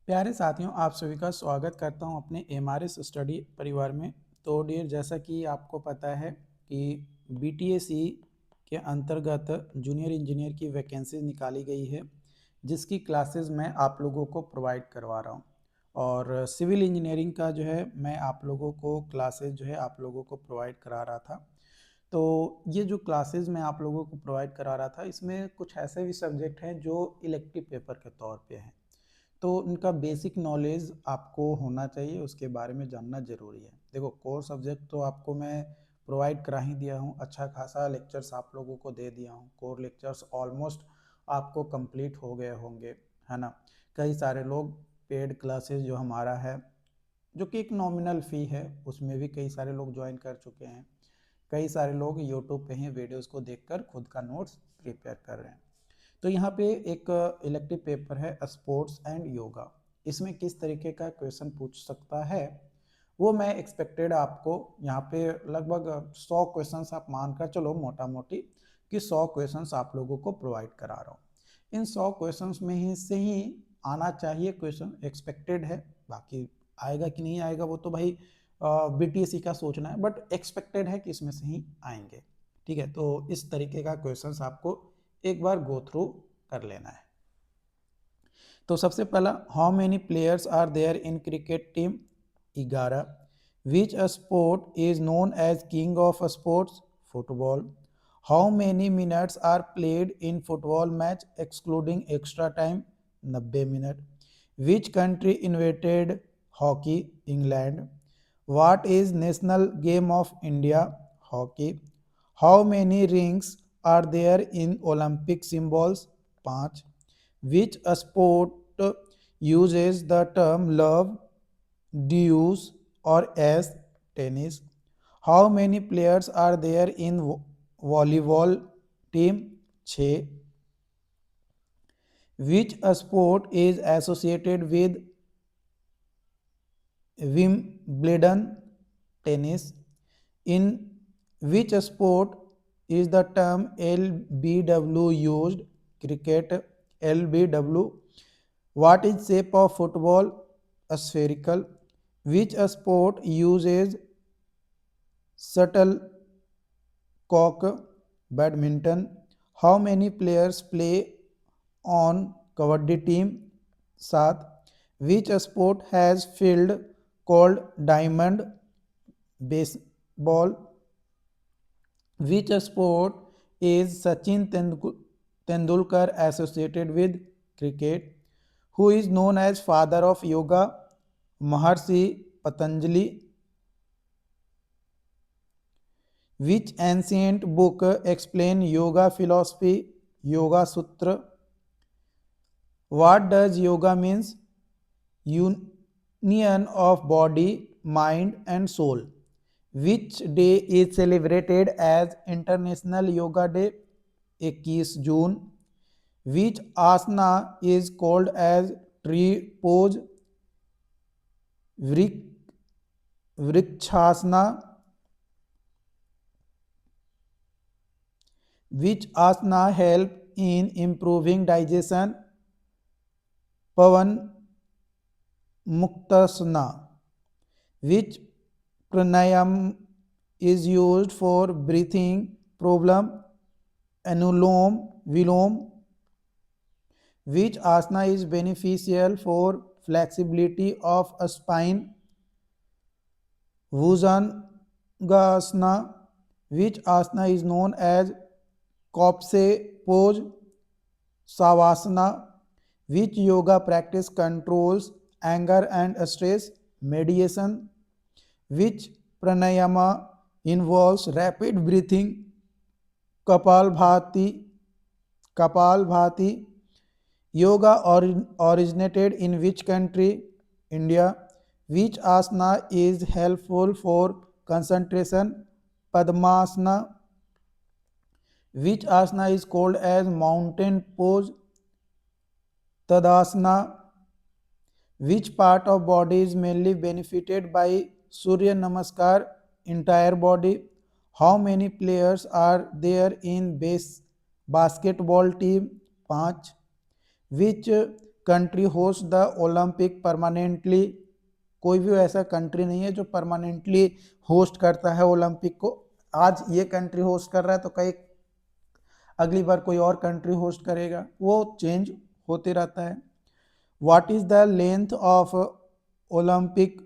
प्यारे साथियों, आप सभी का स्वागत करता हूं अपने एमआरएस स्टडी परिवार में। तो डियर, जैसा कि आपको पता है कि बीटीएसी के अंतर्गत जूनियर इंजीनियर की वैकेंसी निकाली गई है, जिसकी क्लासेस मैं आप लोगों को प्रोवाइड करवा रहा हूं। और सिविल इंजीनियरिंग का जो है मैं आप लोगों को क्लासेस जो है आप लोगों को प्रोवाइड करा रहा था। तो ये जो क्लासेस मैं आप लोगों को प्रोवाइड करा रहा था, इसमें कुछ ऐसे भी सब्जेक्ट हैं जो इलेक्टिव पेपर के तौर पे हैं। तो उनका बेसिक नॉलेज आपको होना चाहिए, उसके बारे में जानना ज़रूरी है। देखो, कोर सब्जेक्ट तो आपको मैं प्रोवाइड करा ही दिया हूँ, अच्छा खासा लेक्चर्स आप लोगों को दे दिया हूँ। कोर लेक्चर्स ऑलमोस्ट आपको कंप्लीट हो गए होंगे, है ना। कई सारे लोग पेड क्लासेस जो हमारा है, जो कि एक नॉमिनल फ़ी है, उसमें भी कई सारे लोग ज्वाइन कर चुके हैं। कई सारे लोग यूट्यूब पे ही वीडियोस को देखकर खुद का नोट्स प्रिपेयर कर रहे हैं। तो यहाँ पे एक इलेक्टिव पेपर है स्पोर्ट्स एंड योगा। इसमें किस तरीके का क्वेश्चन पूछ सकता है वो मैं एक्सपेक्टेड आपको यहाँ पे लगभग 100 क्वेश्चंस आप मानकर चलो मोटा मोटी कि 100 क्वेश्चंस आप लोगों को प्रोवाइड करा रहा हूँ। इन 100 क्वेश्चंस में ही से ही आना चाहिए, क्वेश्चन एक्सपेक्टेड है। बाकी आएगा कि नहीं आएगा वो तो भाई बीटीएससी का सोचना है, बट एक्सपेक्टेड है कि इसमें से ही आएंगे। ठीक है, तो इस तरीके का क्वेश्चंस आपको एक बार गो थ्रू कर लेना है। तो सबसे पहला, how many players are there in cricket team? 11। Which sport is known as king of sports? Football. How many minutes are played in football match excluding extra time? 90 minute. Which country invented hockey? England. What is national game of India? Hockey. How many rings are there in Olympic symbols? 5. Which sport uses the term love, deuce or as? Tennis. How many players are there in volleyball team? 6. Which sport is associated with Wimbledon? Tennis. In which sport is the term LBW used? Cricket. LBW. What is shape of football? Spherical. Which sport uses shuttlecock? Badminton. How many players play on Kabaddi team? 7. Which sport has field called diamond? Baseball. Which sport is Sachin Tendulkar associated with? Cricket. Who is known as father of yoga? Maharshi Patanjali. Which ancient book explain yoga philosophy? Yoga Sutra. What does yoga means? Union of body, mind and soul. Which day is celebrated as International Yoga Day? 21 June. Which asana is called as tree pose? Vrikshasana. Which asana help in improving digestion? Pavan Muktasana. Which pranayam is used for breathing problem? Anulom Vilom. Which asana is beneficial for flexibility of a spine? Bhujangasana. Which asana is known as Kopse pose? Savasana. Which yoga practice controls anger and stress? Meditation. Which pranayama involves rapid breathing? Kapalbhati. Kapalbhati. Yoga originated in which country? India. Which asana is helpful for concentration? Padmasana. Which asana is called as mountain pose? Tadasana. Which part of body is mainly benefited by Surya Namaskar? Entire body. How many players are there in basketball team? 5. Which country host the Olympic permanently? कोई भी ऐसा country नहीं है जो permanently host करता है Olympic को। आज ये कंट्री होस्ट कर रहा है तो कई अगली बार कोई और कंट्री होस्ट करेगा, वो चेंज होते रहता है। What is the length of Olympic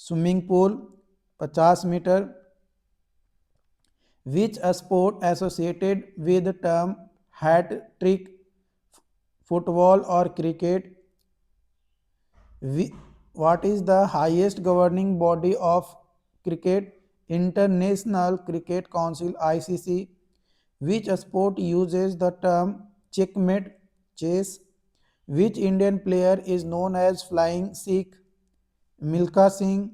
swimming pool? 50 metre. Which sport associated with term hat trick? Football और cricket. What is the highest governing body of cricket? International Cricket Council ICC. Which sport uses the term checkmate? Chess. Which Indian player is known as Flying Sikh? Milkha Singh.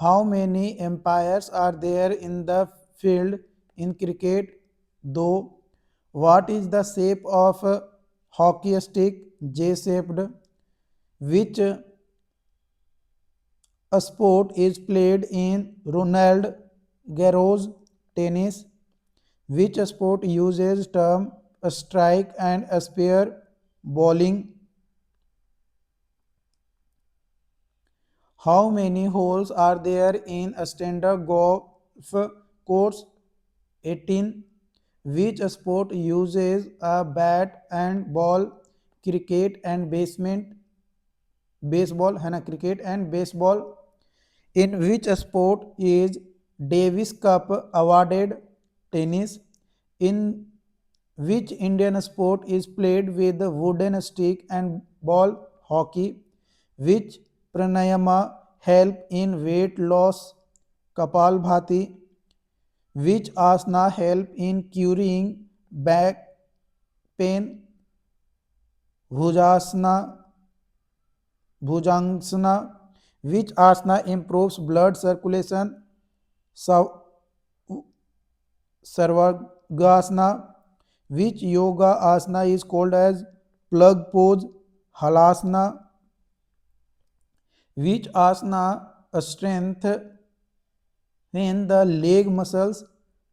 How many umpires are there in the field in cricket? 2. What is the shape of a hockey stick? J-shaped. Which a sport is played in Roland Garros? Tennis. Which sport uses term a strike and a spear? Bowling. How many holes are there in a standard golf course? 18. Which sport uses a bat and ball? Cricket and baseball है ना, cricket and baseball. In which sport is Davis Cup awarded? Tennis. In which Indian sport is played with a wooden stick and ball? Hockey. Which pranayama help in weight loss? Kapalbhati. Which asana help in curing back pain? Bhujangasana. Which asana improves blood circulation? Sarvagasana. Which yoga asana is called as plug pose? Halasana. Which asana strengthens the leg muscles?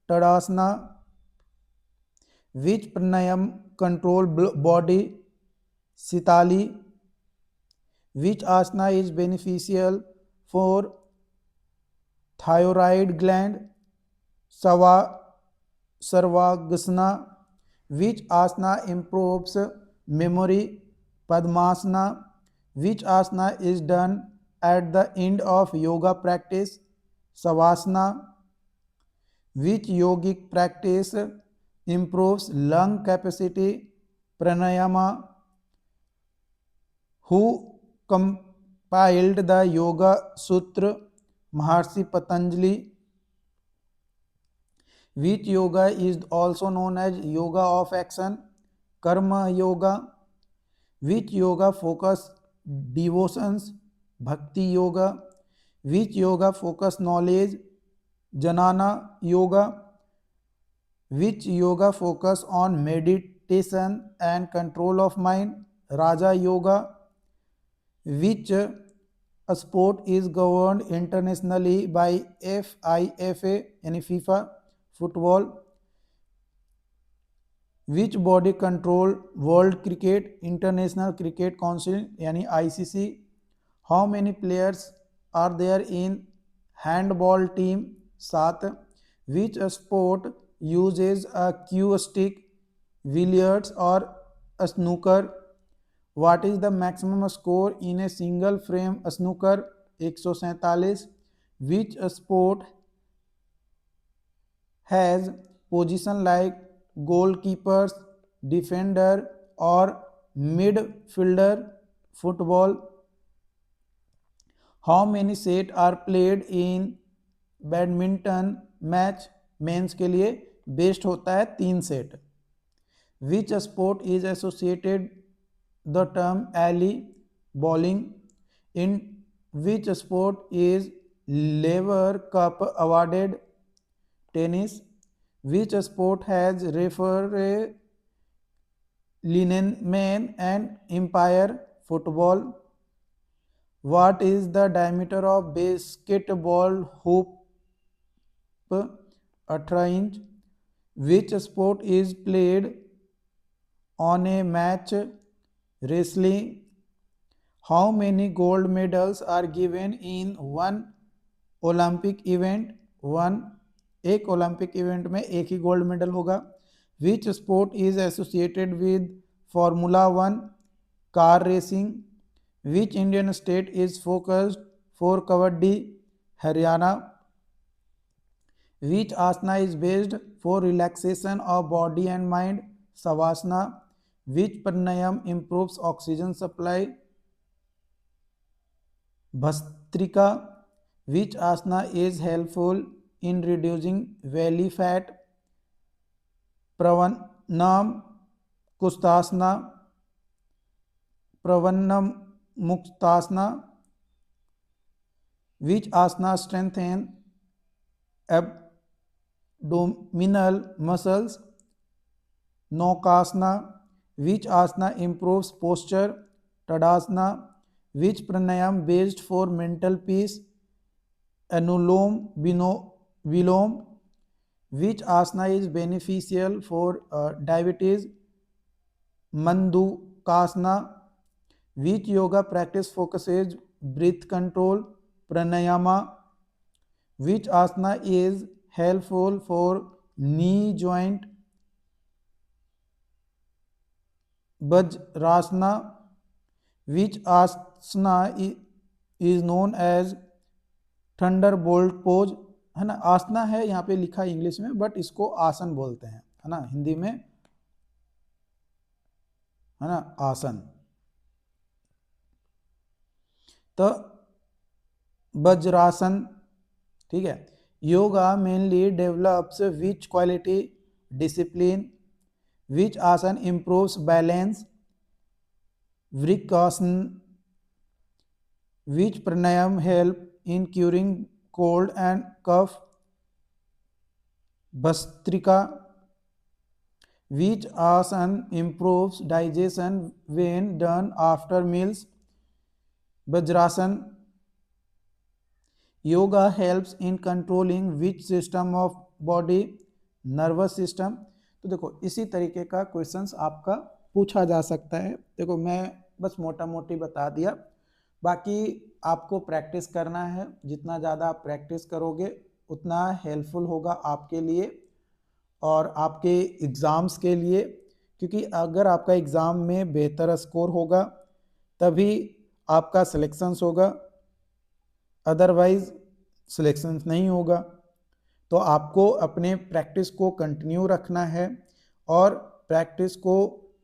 Tadasana. Which pranayam control body? Sitali. Which asana is beneficial for thyroid gland? Sarvagasana. Which asana improves memory? Padmasana. Which asana is done at the end of yoga practice? Savasana. Which yogic practice improves lung capacity? Pranayama. Who compiled the Yoga Sutra? Maharshi Patanjali. Which yoga is also known as yoga of action? Karma yoga. Which yoga focus devotions? Bhakti yoga. Which yoga focus knowledge? Jnana yoga. Which yoga focus on meditation and control of mind? Raja yoga. Which sport is governed internationally by FIFA यानी FIFA? Football. Which body control World Cricket International Cricket Council यानी ICC? How many players are there in handball team? 7. Which sport uses a cue stick? Billiards or snooker? What is the maximum score in a single frame snooker? 147. Which sport has position like goalkeepers, defender or midfielder? Football. How many set are played in badminton match? Men's के लिए best होता है 3 set. Which sport is associated the term alley? Bowling. In which sport is Lever Cup awarded? Tennis. Which sport has referee, lineman and umpire? Football. What is the diameter of basketball hoop? 18 inch. Which sport is played on a match? Wrestling. How many gold medals are given in one Olympic event? One, एक Olympic event में एक ही gold medal होगा। Which sport is associated with formula one car racing? Which Indian state is focused for kabaddi? Haryana. Which asana is based for relaxation of body and mind? Savasana. Which pranayam improves oxygen supply? Bhastrika. Which asana is helpful in reducing belly fat? Pravanam Kustasana. Pravanam Muktasana. Which asana strengthen abdominal muscles? Naukasana. Which asana improves posture? Tadasana. Which pranayam based for mental peace? Anulom Vilom. Which asana is beneficial for diabetes? Mandukasana. Which yoga practice focuses breath control? Pranayama. Which asana is helpful for knee joint? Vajrasana. Which asana is known as Thunderbolt pose? है ना, आसना है यहाँ पे लिखा English में, but इसको आसन बोलते हैं, है ना, हिंदी में, है ना, आसन। तो वज्रासन, ठीक है। Yoga mainly develops which quality? Discipline. Which asana improves balance? Vrikshasana. Which pranayama help in curing cold and cough? Bhastrika. Which asana improves digestion when done after meals? Vajrasan. Yoga helps in controlling which system of body? Nervous system. तो देखो इसी तरीके का questions आपका पूछा जा सकता है। देखो मैं बस मोटा मोटी बता दिया, बाकी आपको प्रैक्टिस करना है। जितना ज़्यादा आप प्रैक्टिस करोगे उतना हेल्पफुल होगा आपके लिए और आपके एग्ज़ाम्स के लिए, क्योंकि अगर आपका एग्ज़ाम में बेहतर स्कोर होगा तभी आपका सिलेक्शंस होगा, अदरवाइज सिलेक्शंस नहीं होगा। तो आपको अपने प्रैक्टिस को कंटिन्यू रखना है और प्रैक्टिस को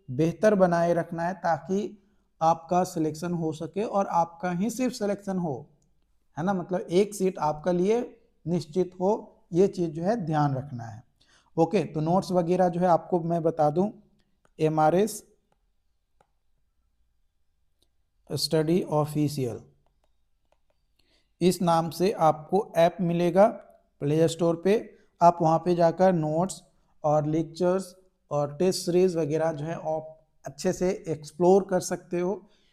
बेहतर बनाए रखना है ताकि आपका सिलेक्शन हो सके और आपका ही सिर्फ सिलेक्शन हो, है ना, मतलब एक सीट आपका लिए निश्चित हो, ये चीज़ जो है ध्यान रखना है। ओके, तो नोट्स वगैरह जो है आपको मैं बता दूं, एमआरएस स्टडी ऑफिशियल इस नाम से आपको ऐप मिलेगा प्ले स्टोर पे। आप वहाँ पे जाकर नोट्स और लेक्चर्स और टेस्ट सीरीज वगैरह जो है आप अच्छे से एक्सप्लोर कर सकते हो।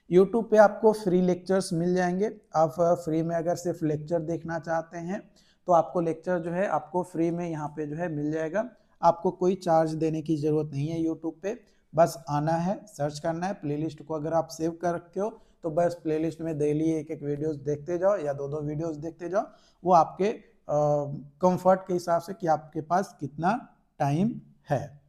यूट्यूब पे आपको फ्री लेक्चर्स मिल जाएंगे। आप फ्री में अगर सिर्फ लेक्चर देखना चाहते हैं तो आपको लेक्चर जो है आपको फ्री में यहाँ पे जो है मिल जाएगा। आपको कोई चार्ज देने की ज़रूरत नहीं है यूट्यूब पे, बस आना है, सर्च करना है। प्लेलिस्ट को अगर आप सेव कर रखे हो तो बस प्लेलिस्ट में डेली एक एक वीडियोस देखते जाओ या दो दो वीडियोस देखते जाओ, वो आपके कंफर्ट के हिसाब से कि आपके पास कितना टाइम है।